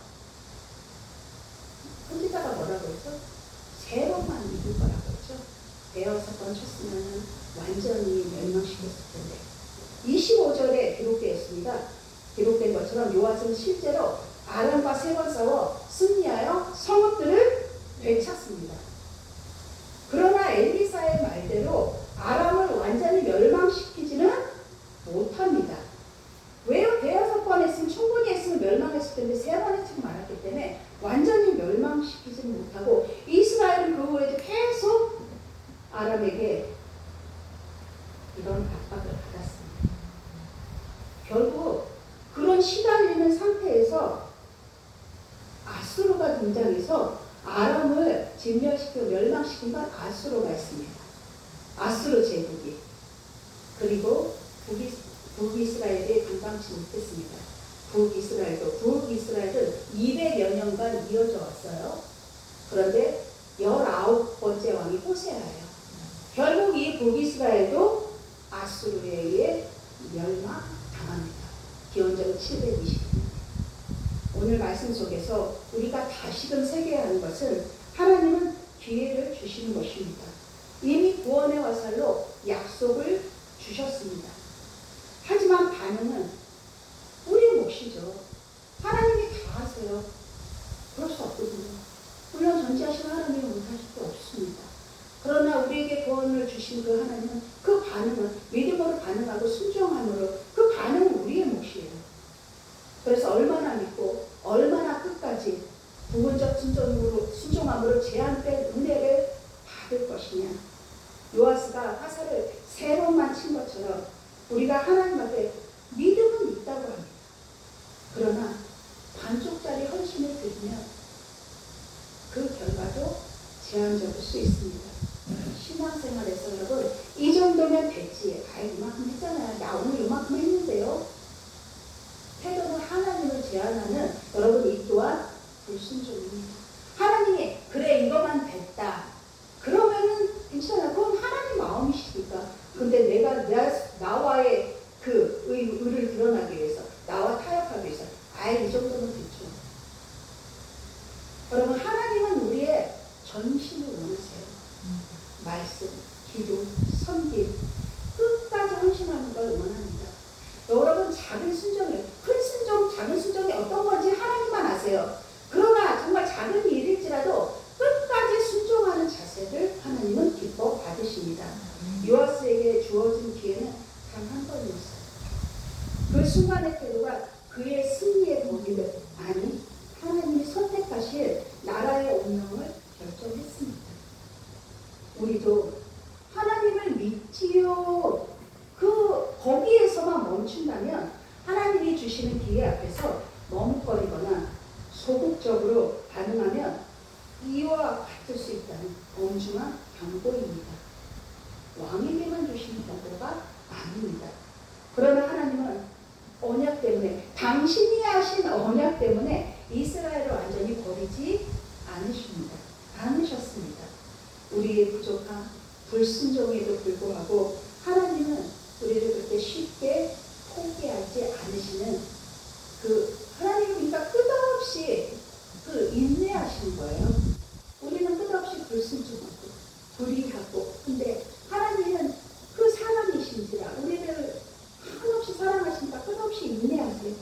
선지자가 뭐라고 했죠? 3번만 믿을 거라고 했죠. 대여섯 번 쳤으면 완전히 멸망시켰을 텐데 25절에 기록된 것처럼 요아스는 실제로 아람과 3번 싸워 승리하여 성읍들을 되찾습니다. 그러나 엘리사의 말대로 아람을 완전히 멸망시키지는 못합니다. 왜요? 대여섯 번 했으면 충분히 했으면 멸망했을 텐데 3번 했지 말았기 때문에 완전히 멸망시키지는 못하고 이스라엘은 그 후에도 계속 아람에게 이런 압박을 받았습니다. 결국 그런 시달리는 상태에서 아수르가 등장해서 아람을 진멸시키고 멸망시킨 건 아수르가 있습니다. 아수르 제국이. 그리고 북이스라엘이 감당치 못했습니다. 북이스라엘은 200여 년간 이어져 왔어요. 그런데 19번째 왕이 호세아예요. 결국 이 북이스라엘도 아수르에 의해 멸망당합니다. 기원전 720년. 오늘 말씀 속에서 우리가 다시금 새겨야 하는 것은 하나님은 기회를 주시는 것입니다. 이미 구원의 화살로 약속을 주셨습니다. 하지만 반응은 우리의 몫이죠. 하나님이 다 하세요. 그럴 수 없거든요. 물론 전지하신 하나님이 못하실 수 없습니다. 그러나 우리에게 구원을 주신 그 하나님은 그 반응은 믿음으로 반응하고 순종함으로 그 반응은 우리의 몫이에요. 그래서 얼마나 믿고 얼마나 끝까지 부분적 순종함으로 제한된 은혜를 받을 것이냐. 요아스가 화살을 3번만 친 것처럼 우리가 하나님 앞에 믿음은 있다고 합니다. 그러나 반쪽짜리 헌신을 드리면 그 결과도 제한적일 수 있습니다. 신앙생활에서 여러분 이 정도면 됐지. 이만큼 했잖아요. 나 오늘 이만큼 했는데요. 태도는 하나님을 제한하는 여러분 이 또한 불순종입니다. 하나님이 그래 이거만 됐다. 그러면은 괜찮아. 그건 하나님 마음이시니까. 근데 내가 나와의 그 의를 드러나기 위해서 나와 타협하기 위해서 이 정도면 됐죠. 여러분 하나님은 우리의 전심을 원하세요. 말씀, 기도, 섬김 끝까지 헌신하는 걸 원합니다. 여러분 작은 순종이 큰 순종, 작은 순종이 어떤 건지 하나님만 아세요. 그러나 정말 작은 일일지라도 끝까지 순종하는 자세를 하나님은 기뻐 받으십니다. 요아스에게 주어진 기회는 단 한 번이었어요. 그 순간의 태도가 그의 승리의 범위를 아니 하나님이 선택하실 나라의 운명을 결정했습니다. 우리도 하나님을 믿지요. 거기에서만 멈춘다면 하나님이 주시는 기회 앞에서 머뭇거리거나 소극적으로 반응하면 이와 같을 수 있다는 엄중한 경고입니다. 왕에게만 주시는 경고가 아닙니다. 그러나 하나님은 언약 때문에, 당신이 하신 언약 때문에 이스라엘을 완전히 버리지 않으셨습니다. 우리의 부족함, 불순종에도 불구하고 하나님은 우리를 그렇게 쉽게 포기하지 않으시는 하나님은 그러니까 끝없이 인내하시는 거예요. 우리는 끝없이 불순종하고 불의하고, 근데 하나님은 그 사랑이신지라 우리를 한없이 사랑하시니까 끝없이 인내하세요.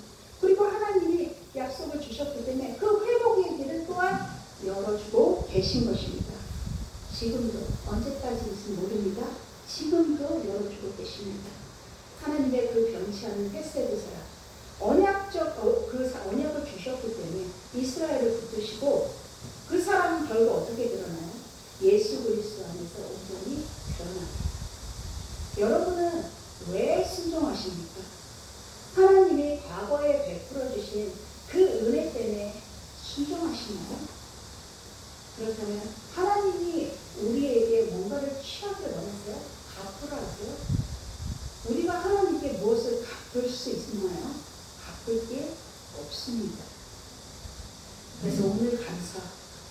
그리고 하나님이 약속을 주셨기 때문에 그 회복의 길을 또한 열어주고 계신 것입니다. 지금도, 언제까지인지 모릅니다. 지금도 열어주고 계십니다. 하나님의 그 변치 않는 헤세드사랑, 언약을 주셨기 때문에 이스라엘을 붙드시고, 그 사랑은 결국 어떻게 드러나요? 예수 그리스도 안에서 온전히 드러납니다. 여러분은 왜 순종하십니까? 하나님이 과거에 베풀어 주신 그 은혜 때문에 순종하시나요? 그렇다면 하나님이 우리에게 뭔가를 취하게 원하세요? 갚으라 하세요? 우리가 하나님께 무엇을 갚을 수 있나요? 갚을 게 없습니다. 그래서 오늘 감사,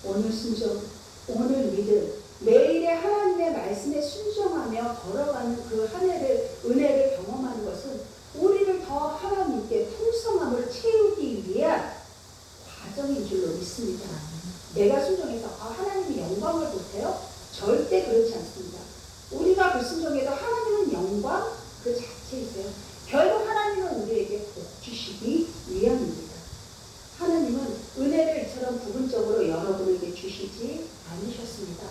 오늘 순종, 오늘 믿음, 매일의 하나님의 말씀에 순종하며 걸어가는 그 한 해를, 은혜를 경험하는 것은 우리를 더 하나님께 풍성함을 채우기 위한 과정인 줄로 믿습니다. 내가 순종해서 하나님이 영광을 못해요? 절대 그렇지 않습니다. 우리가 불순종해도 하나님은 영광 그 자체이세요. 결국 하나님은 우리에게 복 주시기 위함입니다. 하나님은 은혜를 이처럼 부분적으로 여러분에게 주시지 않으셨습니다.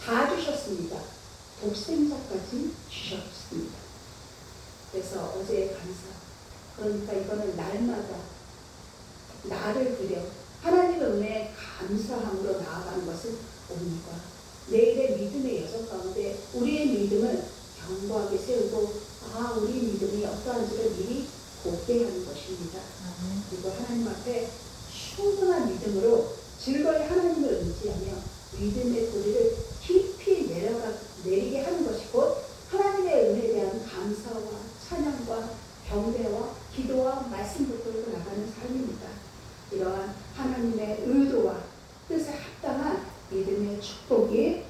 다 주셨습니다. 독생자까지 주셨습니다. 그래서 어제의 감사, 그러니까 이거는 날마다 나를 드려 하나님의 은혜에 감사함으로 나아가는 것은 오늘과 내일의 믿음의 여정 가운데 우리의 믿음을 견고하게 세우고, 우리 믿음이 어떠한지를 미리 보게 하는 것입니다. 그리고 하나님 앞에 충분한 믿음으로 즐거이 하나님을 의지하며 믿음의 도리를 깊이 내리게 하는 것이 곧 하나님의 은혜에 대한 감사와 찬양과 경배와 기도와 말씀 붙들고 나가는 삶입니다. 이러한 하나님의 의도와 뜻에 합당한 믿음의 축복이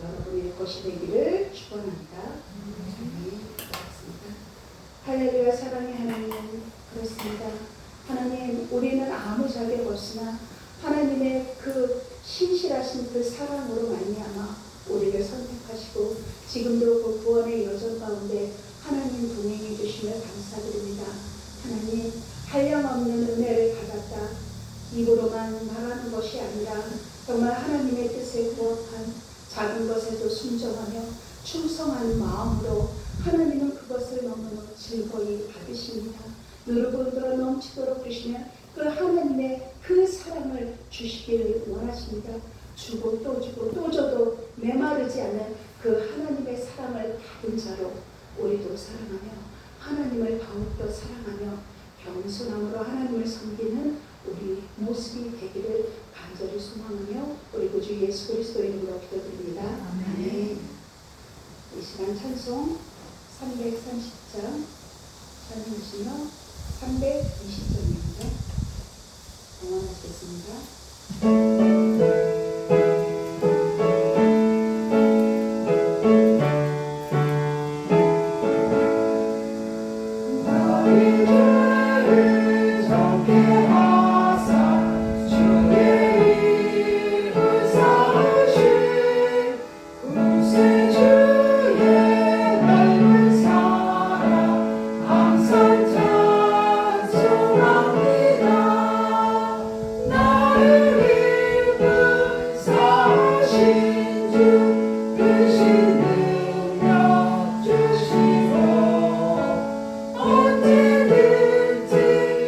여러분의 것이 되기를 축원합니다. 할렐루야. 사랑의 하나님, 그렇습니다. 하나님, 우리는 아무 자격 없으나 하나님의 그 신실하신 그 사랑으로 말미암아 우리를 선택하시고 지금도 그 구원의 여정 가운데 하나님 동행해 주시며 감사드립니다. 하나님, 한량없는 은혜를 받았다, 입으로만 말하는 것이 아니라 정말 하나님의 뜻에 부합한 작은 것에도 순종하며 충성한 마음으로 하나님은 그것을 너무너무 즐거이 받으십니다. 누르고 들어 넘치도록 주시며 그 하나님의 그 사랑을 주시기를 원하십니다. 주고 또 주고 또 줘도 메마르지 않는 그 하나님의 사랑을 받은 자로 우리도 사랑하며 하나님을 더욱더 사랑하며 겸손함으로 하나님을 섬기는 우리 모습이 되기를 간절히 소망하며 우리 구주 예수 그리스도의 이름으로 기도드립니다. 아멘. 이 시간 찬송 330장 찬송하시며 320장입니다. 응원하시겠습니다. 언제든지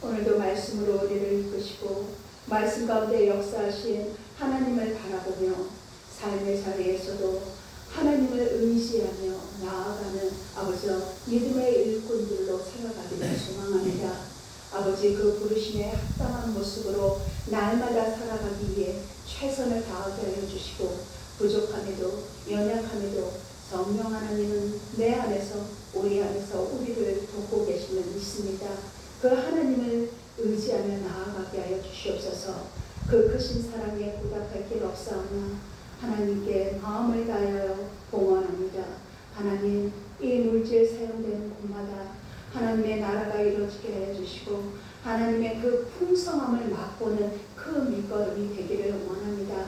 오늘도 말씀으로 우리를 이끄시고 말씀 가운데 역사하신 하나님을 바라보며 삶의 자리에서도 하나님을 의지하며 나아가는 아버지 믿음의 일꾼들로 살아가기를 소망합니다. 아버지 그 부르심에 합당한 모습으로 날마다 살아가기 위해 최선을 다하게 하여 주시고 부족함에도 연약함에도 성령 하나님은 내 안에서 우리 안에서 우리를 돕고 계시는 믿습니다. 그 하나님을 의지하며 나아가게 하여 주시옵소서. 그 크신 사랑에 보답할 길 없사오나 하나님께 마음을 다하여 봉헌합니다. 하나님 이 물질 사용되는 곳마다 하나님의 나라가 이루어지게 하여 주시고 하나님의 그 풍성함을 맛보는 그 밑거름이 되기를 원합니다.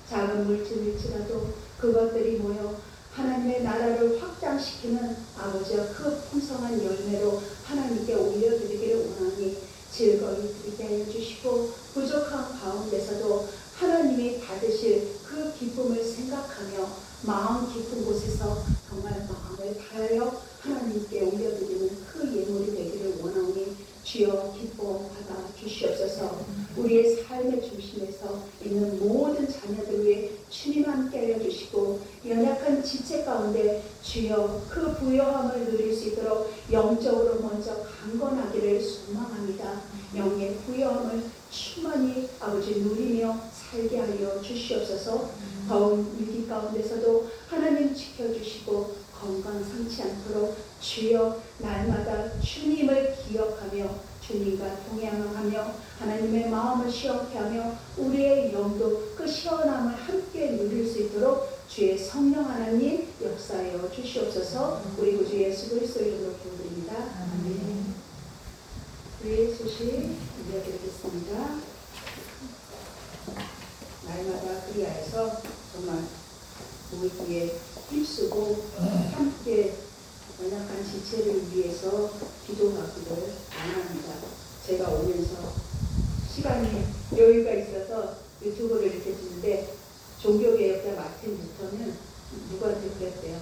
작은 물질일지라도 그것들이 모여 하나님의 나라를 확장시키는 아버지와 그 풍성한 열매로 하나님께 올려드리기를 원하니 즐거이 드리게 하여 주시고 부족한 가운데서도 하나님이 받으실 그 기쁨을 생각하며 마음 깊은 곳에서 정말 마음을 다하여 하나님께 올려드리는 그 예물이 되기를 원하오니 주여 기뻐 받아 주시옵소서. 우리의 삶의 중심에서 있는 모든 자녀들 위해 주님 함께 하여 주시고 연약한 지체 가운데 주여 그 부요함을 누릴 수 있도록 영적으로 먼저 강건하기를 소망합니다. 영의 부요함을 충만히 아버지 누리며 살게 하여 주시옵소서. 더운 위기 가운데서도 하나님 지켜주시고 건강 상치 않도록 주여 날마다 주님을 기억하며 주님과 동행하며 하나님의 마음을 시원케 하며 우리의 영도 그 시원함을 함께 누릴 수 있도록 주의 성령 하나님 역사하여 주시옵소서. 우리 구주 예수 그리스도 이름으로 기도드립니다. 아멘. 주의 소식 들려드리겠습니다. 날마다 그리하여서 정말 우리에게 힘쓰고 함께 연약한 지체를 위해서 기도하기를 원합니다. 제가 오면서 시간이 여유가 있어서 유튜브를 이렇게 듣는데 종교개혁자 마틴부터는 누구한테 그랬대요.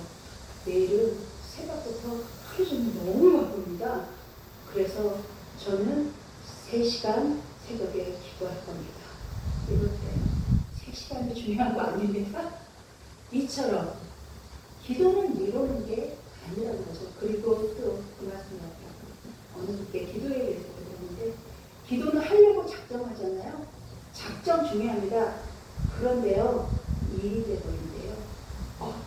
내일은 새벽부터 하루 종일 너무 바쁩니다. 그래서 저는 3시간 새벽에 기도할 겁니다. 이렇대요. 3시간이 중요한 거 아닙니까? 이처럼 기도는 이루는 게 아니라는 거죠. 그리고 또 그 말씀이었다. 어느 분께 기도에 대해서 그러는데 기도는 하려고 작정하잖아요. 작정 중요합니다. 그런데요. 일이 돼버린대요.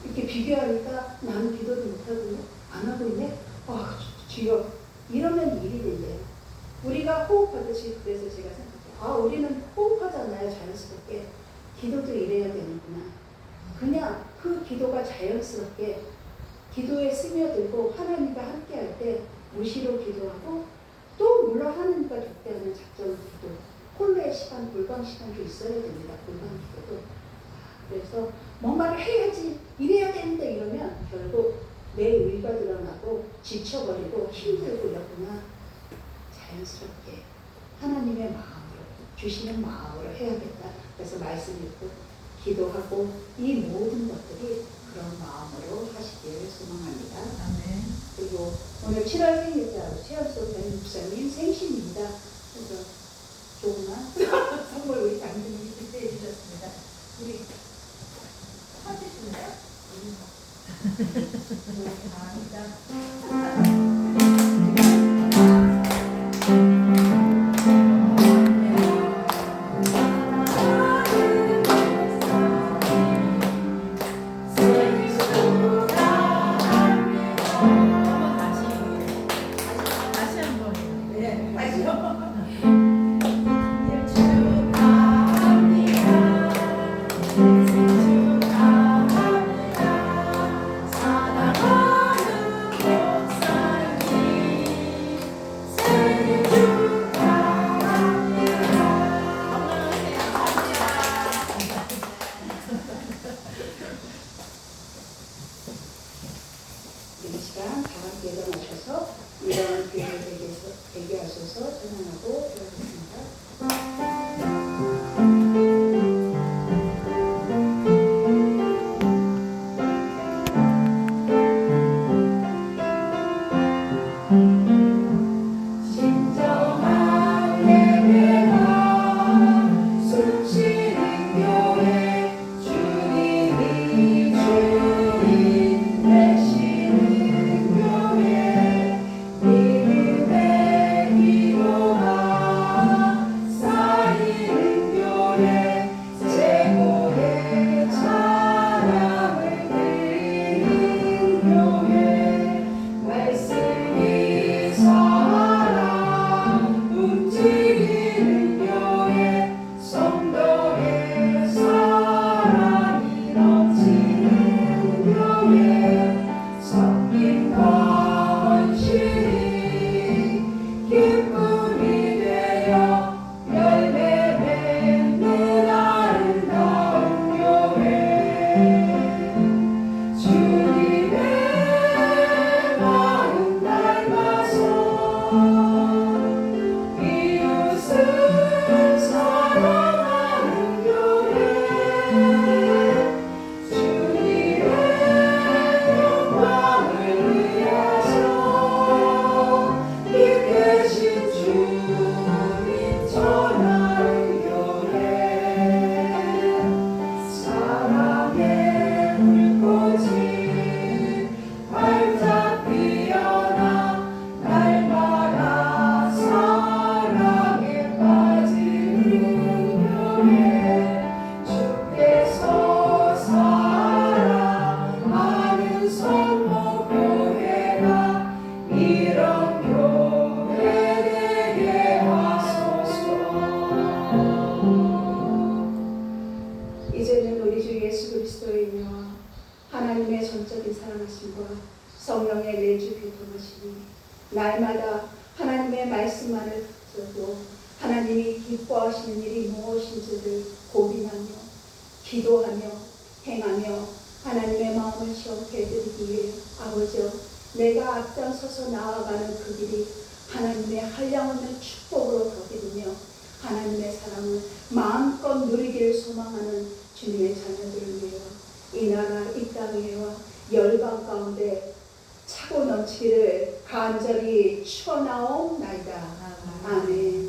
이렇게 비교하니까 나는 기도도 못하고 안 하고 있네. 주여 이러면 일이 된대요. 우리가 호흡하듯이 그래서 제가 생각해요. 우리는 호흡하잖아요. 자연스럽게. 기도도 이래야 되는구나. 그냥 그 기도가 자연스럽게 기도에 스며들고 하나님과 함께할 때 무시로 기도하고 또 물론 하나님과 독대하는 작정 기도 홀로의 시간, 골방 시간도 있어야 됩니다. 골방 기도도. 그래서 뭔가를 해야지 이래야 되는데 이러면 결국 내 의가 드러나고 지쳐버리고 힘들고 이러구나. 자연스럽게 하나님의 마음으로 주시는 마음으로 해야겠다. 그래서 말씀 읽고 기도하고 이 모든 것들이 그런 마음으로 하시기를 소망합니다. 아멘. 그리고 오늘 7월 생일자 최연소 전 목사님 생신입니다. 그래서 조그만 선물 우리 장로님이 그때 해주셨습니다. 우리 사주시나요? 감사합니다. 사랑하는 날마다 하나님의 말씀만을 듣고 하나님이 기뻐하시는 일이 무엇인지를 고민하며 기도하며 행하며 하나님의 마음을 시험해 드리기 위해 아버지여 내가 앞장서서 나아가는 그 길이 하나님의 한량없는 축복으로 더기르며 하나님의 사랑을 마음껏 누리기를 소망하는 주님의 자녀들을 위하여 이 나라 이 땅에와 열방 가운데 차고 넘치기를 간절히 축원하옵나이다. 아멘.